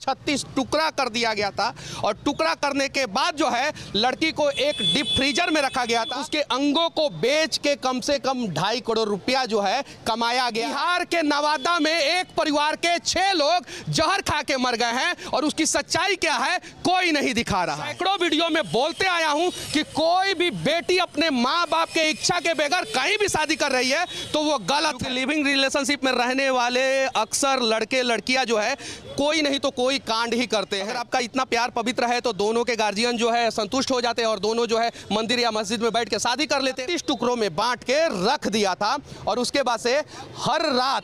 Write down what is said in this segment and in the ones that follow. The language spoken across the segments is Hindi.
36 टुकड़ा कर दिया गया था और टुकड़ा करने के बाद जो है लड़की को एक डीप फ्रीजर में रखा गया था। उसके अंगों को बेच के कम से कम 2.5 करोड़ रुपया जो है कमाया गया। बिहार के नवादा में एक परिवार के 6 लोग जहर खा के मर गए हैं और उसकी सच्चाई क्या है कोई नहीं दिखा रहा। सैकड़ों वीडियो में बोलते आया हूं कि कोई भी बेटी अपने माँ बाप के इच्छा के बगैर कहीं भी शादी कर रही है तो वो गलत। लिविंग रिलेशनशिप में रहने वाले अक्सर लड़के लड़कियां जो है कोई नहीं तो कोई कांड ही करते हैं। अगर आपका इतना प्यार पवित्र है तो दोनों के गार्जियन जो है संतुष्ट हो जाते हैं और दोनों जो है मंदिर या मस्जिद में बैठ के शादी कर लेते हैं। 30 टुकड़ों में बांट के रख दिया था और उसके बाद से हर रात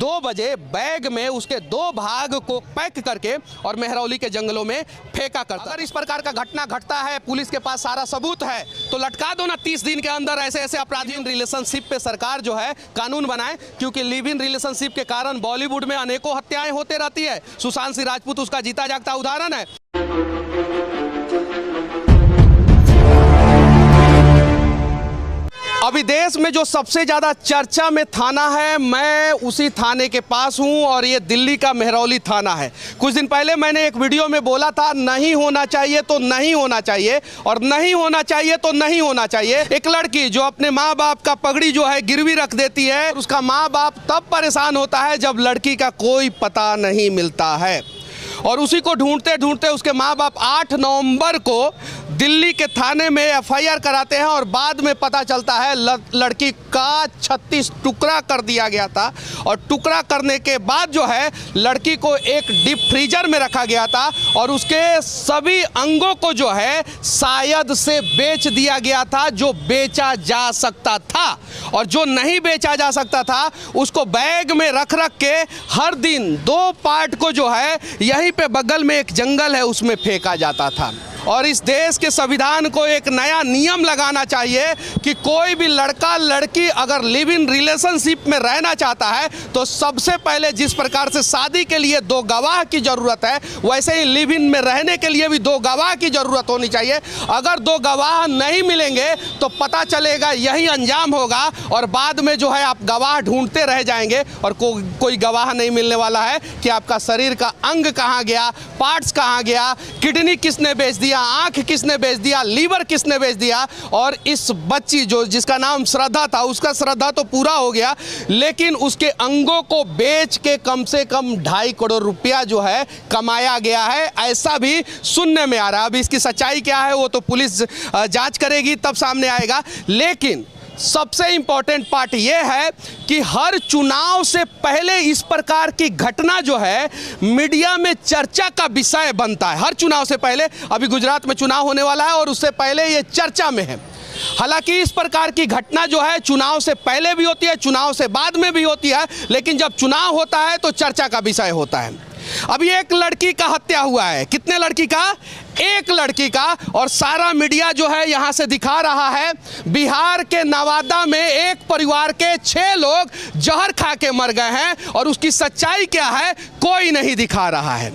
2 बजे बैग में उसके 2 भाग को पैक करके और मेहरौली के जंगलों में फेंका करता। अगर इस प्रकार का घटना घटता है, पुलिस के पास सारा सबूत है तो लटका दो ना 30 दिन के अंदर ऐसे ऐसे अपराधी। रिलेशनशिप पे सरकार जो है कानून बनाए, क्योंकि लिव इन रिलेशनशिप के कारण बॉलीवुड में अनेकों हत्याएं होते रहती है। सुशांत सिंह राजपूत उसका जीता जागता उदाहरण है। अभी देश में जो सबसे ज्यादा चर्चा में थाना है, मैं उसी थाने के पास हूं और ये दिल्ली का मेहरौली थाना है। कुछ दिन पहले मैंने एक वीडियो में बोला था नहीं होना चाहिए तो नहीं होना चाहिए और नहीं होना चाहिए तो नहीं होना चाहिए। एक लड़की जो अपने माँ बाप का पगड़ी जो है गिरवी रख देती है, उसका माँ बाप तब परेशान होता है जब लड़की का कोई पता नहीं मिलता है और उसी को ढूंढते ढूंढते उसके माँ बाप 8 नवंबर को दिल्ली के थाने में एफआईआर कराते हैं और बाद में पता चलता है लड़की का 36 टुकड़ा कर दिया गया था और टुकड़ा करने के बाद जो है लड़की को एक डीप फ्रीजर में रखा गया था और उसके सभी अंगों को जो है शायद से बेच दिया गया था। जो बेचा जा सकता था और जो नहीं बेचा जा सकता था उसको बैग में रख रख के हर दिन 2 पार्ट को जो है यहीं पे बगल में एक जंगल है उसमें फेंका जाता था। और इस देश के संविधान को एक नया नियम लगाना चाहिए कि कोई भी लड़का लड़की अगर लिव इन रिलेशनशिप में रहना चाहता है तो सबसे पहले जिस प्रकार से शादी के लिए 2 गवाह की ज़रूरत है, वैसे ही लिव इन में रहने के लिए भी 2 गवाह की ज़रूरत होनी चाहिए। अगर 2 गवाह नहीं मिलेंगे तो पता चलेगा यही अंजाम होगा और बाद में जो है आप गवाह ढूंढते रह जाएंगे और कोई गवाह नहीं मिलने वाला है कि आपका शरीर का अंग कहाँ गया, पार्ट्स कहाँ गया, किडनी किसने बेच दिया, आंख किसने बेच दिया, लीवर किसने बेच दिया। और इस बच्ची जो जिसका नाम श्रद्धा था, उसका श्रद्धा तो पूरा हो गया लेकिन उसके अंगों को बेच के कम से कम 2.5 करोड़ रुपया जो है कमाया गया है, ऐसा भी सुनने में आ रहा है। अब इसकी सच्चाई क्या है वो तो पुलिस जांच करेगी तब सामने आएगा। लेकिन सबसे इंपॉर्टेंट पार्ट ये है कि हर चुनाव से पहले इस प्रकार की घटना जो है मीडिया में चर्चा का विषय बनता है। हर चुनाव से पहले, अभी गुजरात में चुनाव होने वाला है और उससे पहले ये चर्चा में है। हालांकि इस प्रकार की घटना जो है चुनाव से पहले भी होती है, चुनाव से बाद में भी होती है, लेकिन जब चुनाव होता है तो चर्चा का विषय होता है। अभी एक लड़की का हत्या हुआ है। कितने लड़की का? एक लड़की का। और सारा मीडिया जो है यहां से दिखा रहा है बिहार के नवादा में एक परिवार के 6 लोग जहर खा के मर गए हैं और उसकी सच्चाई क्या है कोई नहीं दिखा रहा है।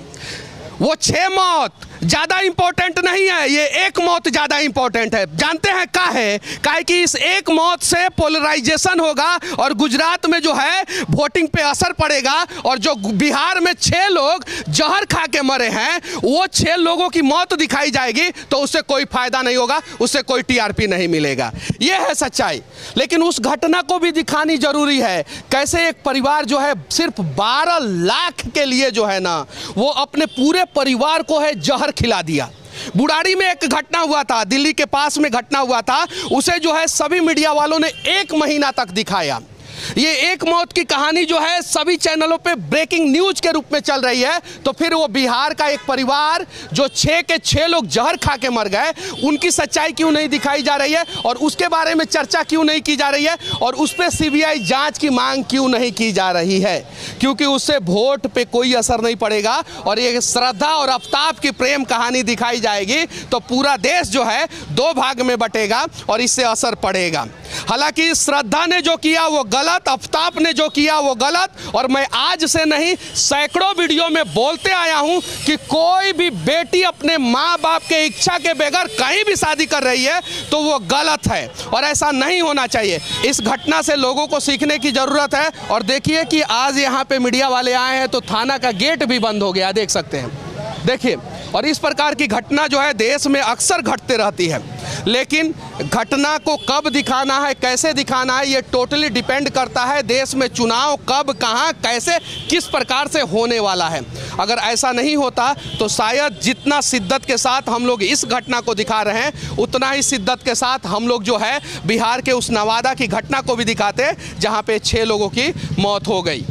वो 6 मौत ज्यादा इंपॉर्टेंट नहीं है, ये एक मौत ज्यादा इंपॉर्टेंट है। जानते हैं काहे कि इस एक मौत से पोलराइजेशन होगा और गुजरात में जो है वोटिंग पे असर पड़ेगा और जो बिहार में 6 लोग जहर खा के मरे हैं वो 6 लोगों की मौत दिखाई जाएगी तो उससे कोई फायदा नहीं होगा, उससे कोई टीआरपी नहीं मिलेगा। ये है सच्चाई। लेकिन उस घटना को भी दिखानी जरूरी है। कैसे एक परिवार जो है सिर्फ 12 लाख के लिए जो है ना वो अपने पूरे परिवार को है जहर खिला दिया। बुढ़ाड़ी में एक घटना हुआ था, दिल्ली के पास में घटना हुआ था, उसे जो है सभी मीडिया वालों ने 1 महीना तक दिखाया। ये एक मौत की कहानी जो है सभी चैनलों पे ब्रेकिंग न्यूज के रूप में चल रही है। तो फिर वो बिहार का एक परिवार जो 6 के 6 लोग जहर खा के मर गए, उनकी सच्चाई क्यों नहीं दिखाई जा रही है और उसके बारे में चर्चा क्यों नहीं की जा रही है और उस पर सीबीआई जांच की मांग क्यों नहीं की जा रही है? क्योंकि उससे वोट पे कोई असर नहीं पड़ेगा और ये श्रद्धा और आफ्ताब की प्रेम कहानी दिखाई जाएगी तो पूरा देश जो है 2 भाग में बटेगा और इससे असर पड़ेगा। हालांकि श्रद्धा ने जो किया वो गलत, आफ्ताब ने जो किया वो गलत, और मैं आज से नहीं सैकड़ों वीडियो में बोलते आया हूं कि कोई भी बेटी अपने माँ बाप के इच्छा के बगैर कहीं भी शादी कर रही है तो वो गलत है और ऐसा नहीं होना चाहिए। इस घटना से लोगों को सीखने की ज़रूरत है। और देखिए कि आज यहाँ पे मीडिया वाले आए हैं तो थाना का गेट भी बंद हो गया, देख सकते हैं, देखिए। और इस प्रकार की घटना जो है देश में अक्सर घटते रहती है, लेकिन घटना को कब दिखाना है, कैसे दिखाना है, ये टोटली डिपेंड करता है देश में चुनाव कब, कहाँ, कैसे, किस प्रकार से होने वाला है। अगर ऐसा नहीं होता तो शायद जितना शिद्दत के साथ हम लोग इस घटना को दिखा रहे हैं उतना ही शिद्दत के साथ हम लोग जो है बिहार के उस नवादा की घटना को भी दिखाते जहाँ पे 6 लोगों की मौत हो गई।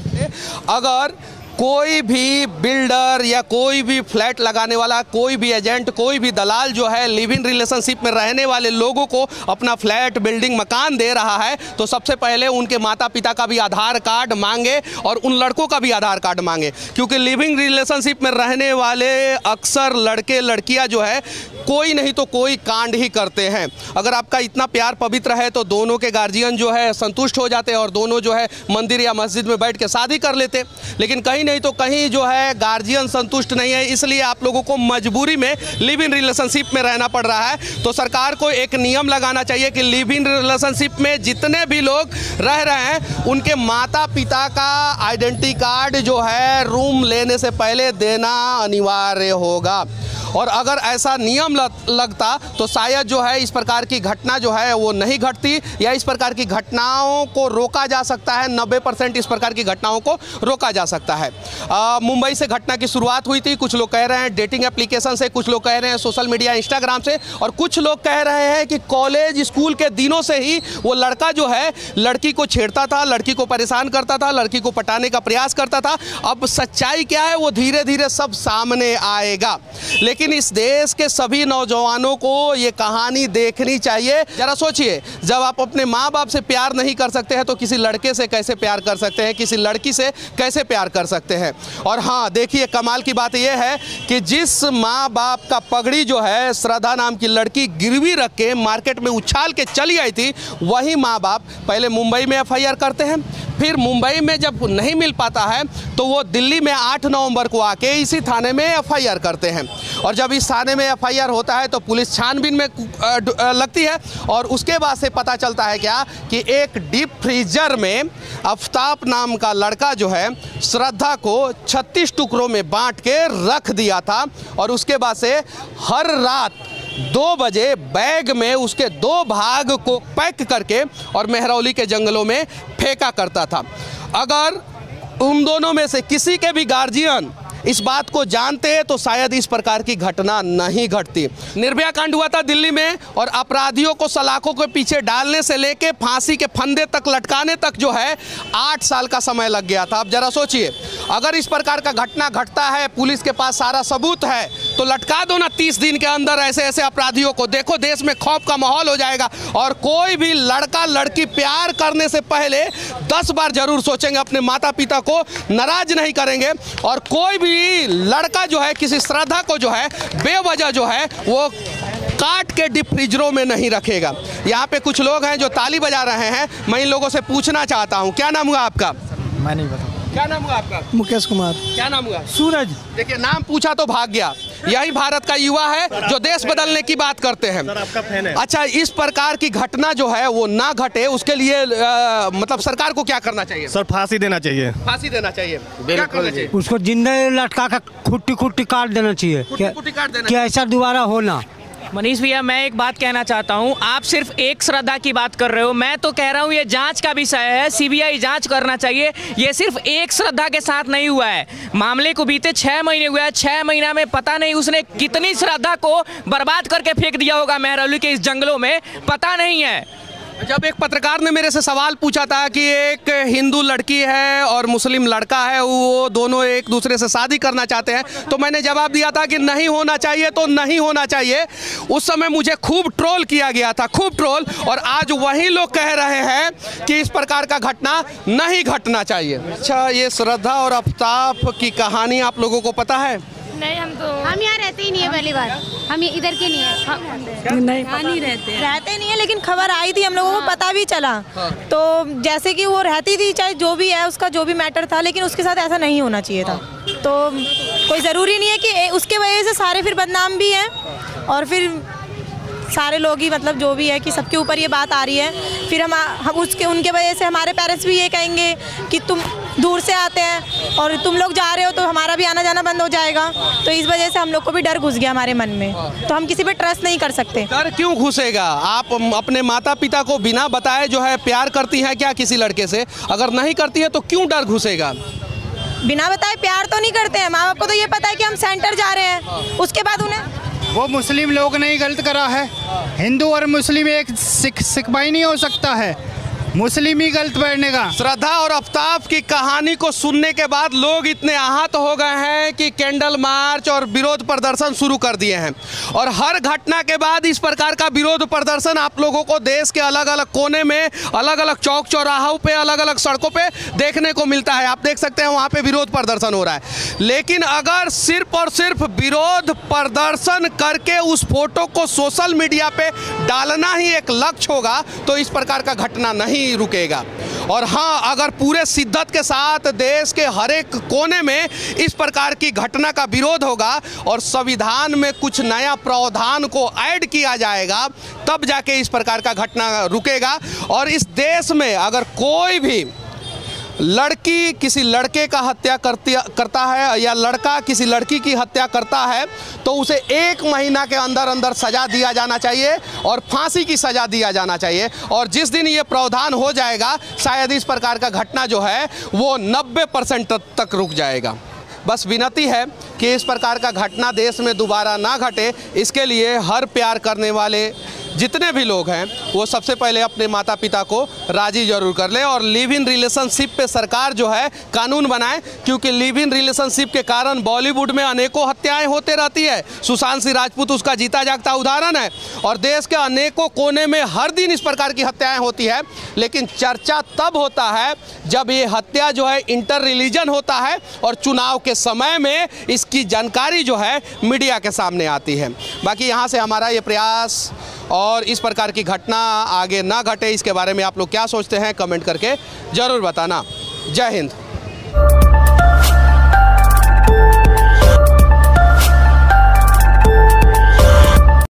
अगर कोई भी बिल्डर या कोई भी फ्लैट लगाने वाला, कोई भी एजेंट, कोई भी दलाल जो है लिव इन रिलेशनशिप में रहने वाले लोगों को अपना फ्लैट, बिल्डिंग, मकान दे रहा है तो सबसे पहले उनके माता पिता का भी आधार कार्ड मांगे और उन लड़कों का भी आधार कार्ड मांगे, क्योंकि लिविंग रिलेशनशिप में रहने वाले अक्सर लड़के लड़कियां जो है कोई नहीं तो कोई कांड ही करते हैं। अगर आपका इतना प्यार पवित्र है तो दोनों के गार्जियन जो है संतुष्ट हो जाते और दोनों जो है मंदिर या मस्जिद में बैठ के शादी कर लेते, लेकिन कहीं नहीं तो कहीं जो है गार्जियन संतुष्ट नहीं है, इसलिए आप लोगों को मजबूरी में लिव इन रिलेशनशिप में रहना पड़ रहा है। तो सरकार को एक नियम लगाना चाहिए कि लिव इन रिलेशनशिप में जितने भी लोग रह रहे हैं उनके माता पिता का आइडेंटिटी कार्ड जो है रूम लेने से पहले देना अनिवार्य होगा। और अगर ऐसा नियम लगता तो शायद जो है इस प्रकार की घटना जो है वो नहीं घटती, या इस प्रकार की घटनाओं को रोका जा सकता है। 90% इस प्रकार की घटनाओं को रोका जा सकता है। मुंबई से घटना की शुरुआत हुई थी, कुछ लोग कह रहे हैं डेटिंग एप्लीकेशन से, कुछ लोग कह रहे हैं सोशल मीडिया इंस्टाग्राम से, और कुछ लोग कह रहे हैं कि कॉलेज स्कूल के दिनों से ही वो लड़का जो है लड़की को छेड़ता था, लड़की को परेशान करता था, लड़की को पटाने का प्रयास करता था। अब सच्चाई क्या है वो धीरे धीरे सब सामने आएगा, लेकिन इस देश के सभी नौजवानों को ये कहानी देखनी चाहिए। जरा सोचिए, जब आप अपने माँ बाप से प्यार नहीं कर सकते हैं तो किसी लड़के से कैसे प्यार कर सकते हैं, किसी लड़की से कैसे प्यार कर सकते हैं। और हाँ, देखिए कमाल की बात यह है कि जिस माँ बाप का पगड़ी जो है श्रद्धा नाम की लड़की गिरवी रख के मार्केट में उछाल के चली आई थी, वही माँ बाप पहले मुंबई में FIR करते हैं, फिर मुंबई में जब नहीं मिल पाता है तो वो दिल्ली में 8 नवंबर को आके इसी थाने में FIR करते हैं। और जब इस थाने में FIR होता है तो पुलिस छानबीन में लगती है, और उसके बाद से पता चलता है क्या कि एक डीप फ्रीजर में आफ्ताब नाम का लड़का जो है श्रद्धा को 36 टुकड़ों में बांट के रख दिया था, और उसके बाद से हर रात 2 बजे बैग में उसके 2 भाग को पैक करके और मेहरौली के जंगलों में फेंका करता था। अगर उन दोनों में से किसी के भी गार्जियन इस बात को जानते हैं तो शायद इस प्रकार की घटना नहीं घटती। निर्भया कांड हुआ था दिल्ली में, और अपराधियों को सलाखों के पीछे डालने से लेके फांसी के फंदे तक लटकाने तक जो है 8 साल का समय लग गया था। अब जरा सोचिए, अगर इस प्रकार का घटना घटता है, पुलिस के पास सारा सबूत है, तो लटका दो ना 30 दिन के अंदर ऐसे ऐसे अपराधियों को। देखो देश में खौफ का माहौल हो जाएगा, और कोई भी लड़का लड़की प्यार करने से पहले 10 बार जरूर सोचेंगे, अपने माता पिता को नाराज नहीं करेंगे। और कोई भी लड़का जो है किसी श्रद्धा को जो है बेवजह जो है वो काट के डीप फ्रीजरों में नहीं रखेगा। यहाँ पे कुछ लोग हैं जो ताली बजा रहे हैं, मैं इन लोगों से पूछना चाहता हूँ, क्या नाम हुआ आपका? मैं नहीं बता। क्या नाम हुआ आपका? मुकेश कुमार। क्या नाम हुआ? सूरज। देखिए, नाम पूछा तो भाग गया। यही भारत का युवा है जो देश बदलने की बात करते हैं। सर, आपका फैन है। अच्छा, इस प्रकार की घटना जो है वो ना घटे, उसके लिए मतलब सरकार को क्या करना चाहिए? सर, फांसी देना चाहिए। फांसी देना चाहिए, क्या करना चाहिए? उसको जिंदा लटका कर खुट्टी काट देना चाहिए। कुट्टी काट देना क्या ऐसा दोबारा होना? मनीष भैया, मैं एक बात कहना चाहता हूं, आप सिर्फ एक श्रद्धा की बात कर रहे हो, मैं तो कह रहा हूं ये जांच का विषय है, CBI जांच करना चाहिए। ये सिर्फ एक श्रद्धा के साथ नहीं हुआ है, मामले को बीते 6 महीने हुए हैं। 6 महीना में पता नहीं उसने कितनी श्रद्धा को बर्बाद करके फेंक दिया होगा मेहरौली के इस जंगलों में, पता नहीं है। जब एक पत्रकार ने मेरे से सवाल पूछा था कि एक हिंदू लड़की है और मुस्लिम लड़का है, वो दोनों एक दूसरे से शादी करना चाहते हैं, तो मैंने जवाब दिया था कि नहीं होना चाहिए तो नहीं होना चाहिए। उस समय मुझे खूब ट्रोल किया गया था, खूब ट्रोल, और आज वही लोग कह रहे हैं कि इस प्रकार का घटना नहीं घटना चाहिए। अच्छा, ये श्रद्धा और आफ्ताब की कहानी आप लोगों को पता है? नहीं हम यहाँ रहते ही नहीं है, पहली बार हम इधर के नहीं है। नहीं रहते नहीं है, लेकिन खबर आई थी, हम लोगों को पता भी चला। तो जैसे कि वो रहती थी, चाहे जो भी है उसका जो भी मैटर था, लेकिन उसके साथ ऐसा नहीं होना चाहिए था। तो कोई ज़रूरी नहीं है कि उसके वजह से सारे फिर बदनाम भी हैं और फिर सारे लोग ही, मतलब जो भी है कि सबके ऊपर ये बात आ रही है। फिर हम उनके वजह से हमारे पेरेंट्स भी ये कहेंगे कि तुम दूर से आते हैं और तुम लोग जा रहे हो तो हमारा भी आना जाना बंद हो जाएगा। तो इस वजह से हम लोग को भी डर घुस गया हमारे मन में, तो हम किसी पे ट्रस्ट नहीं कर सकते। डर क्यों घुसेगा? आप अपने माता पिता को बिना बताए जो है प्यार करती हैं क्या किसी लड़के से? अगर नहीं करती है तो क्यों डर घुसेगा? बिना बताए प्यार तो नहीं करते हैं। माँ बाप को तो ये पता है कि हम सेंटर जा रहे हैं, उसके बाद उन्हें वो मुस्लिम लोग ने ही गलत करा है। हिंदू और मुस्लिम एक सिखवाई नहीं हो सकता है, मुस्लिम ही गलत बैठने का। श्रद्धा और आफ्ताब की कहानी को सुनने के बाद लोग इतने आहत हो गए हैं कि कैंडल मार्च और विरोध प्रदर्शन शुरू कर दिए हैं। और हर घटना के बाद इस प्रकार का विरोध प्रदर्शन आप लोगों को देश के अलग अलग कोने में, अलग अलग चौक चौराहों पे, अलग अलग सड़कों पे देखने को मिलता है। आप देख सकते हैं वहाँ पे विरोध प्रदर्शन हो रहा है। लेकिन अगर सिर्फ और सिर्फ विरोध प्रदर्शन करके उस फोटो को सोशल मीडिया पे डालना ही एक लक्ष्य होगा तो इस प्रकार का घटना नहीं रुकेगा। और हाँ, अगर पूरे शिद्दत के साथ देश के हर एक कोने में इस प्रकार की घटना का विरोध होगा और संविधान में कुछ नया प्रावधान को ऐड किया जाएगा, तब जाके इस प्रकार का घटना रुकेगा। और इस देश में अगर कोई भी लड़की किसी लड़के का हत्या करता है या लड़का किसी लड़की की हत्या करता है तो उसे 1 महीना के अंदर अंदर सज़ा दिया जाना चाहिए और फांसी की सज़ा दिया जाना चाहिए। और जिस दिन ये प्रावधान हो जाएगा शायद इस प्रकार का घटना जो है वो 90% तक रुक जाएगा। बस विनती है कि इस प्रकार का घटना देश में दोबारा ना घटे, इसके लिए हर प्यार करने वाले जितने भी लोग हैं वो सबसे पहले अपने माता पिता को राज़ी ज़रूर कर लें और लिव इन रिलेशनशिप पे सरकार जो है कानून बनाए, क्योंकि लिव इन रिलेशनशिप के कारण बॉलीवुड में अनेकों हत्याएं होते रहती है। सुशांत सिंह राजपूत उसका जीता जागता उदाहरण है। और देश के अनेकों कोने में हर दिन इस प्रकार की हत्याएं होती है, लेकिन चर्चा तब होता है जब ये हत्या जो है इंटर रिलीजन होता है और चुनाव के समय में इसकी जानकारी जो है मीडिया के सामने आती है। बाकी यहाँ से हमारा ये प्रयास और इस प्रकार की घटना आगे ना घटे, इसके बारे में आप लोग क्या सोचते हैं कमेंट करके ज़रूर बताना। जय हिंद।